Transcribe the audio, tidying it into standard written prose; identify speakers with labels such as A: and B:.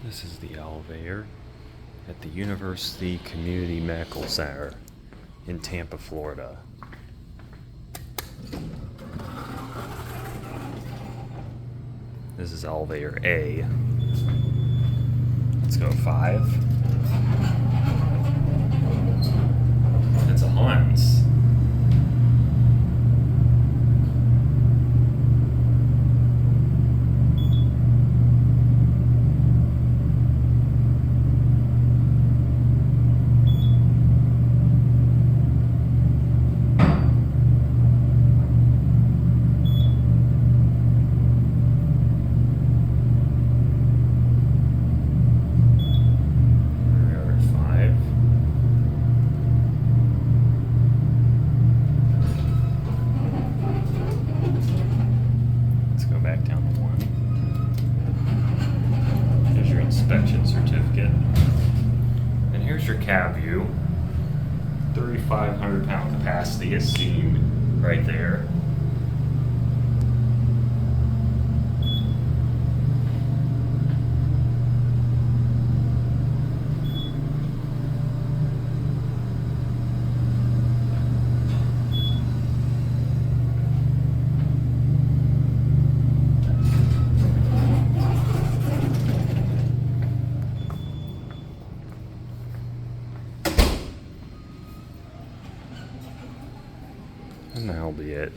A: This is the elevator at the University Community Medical Center in Tampa, Florida. This is elevator A. Let's go 5. It's a Hontz. Back down to 1. Here's your inspection certificate. And here's your cab view. 3,500 pound capacity is seen right there. And that'll be it.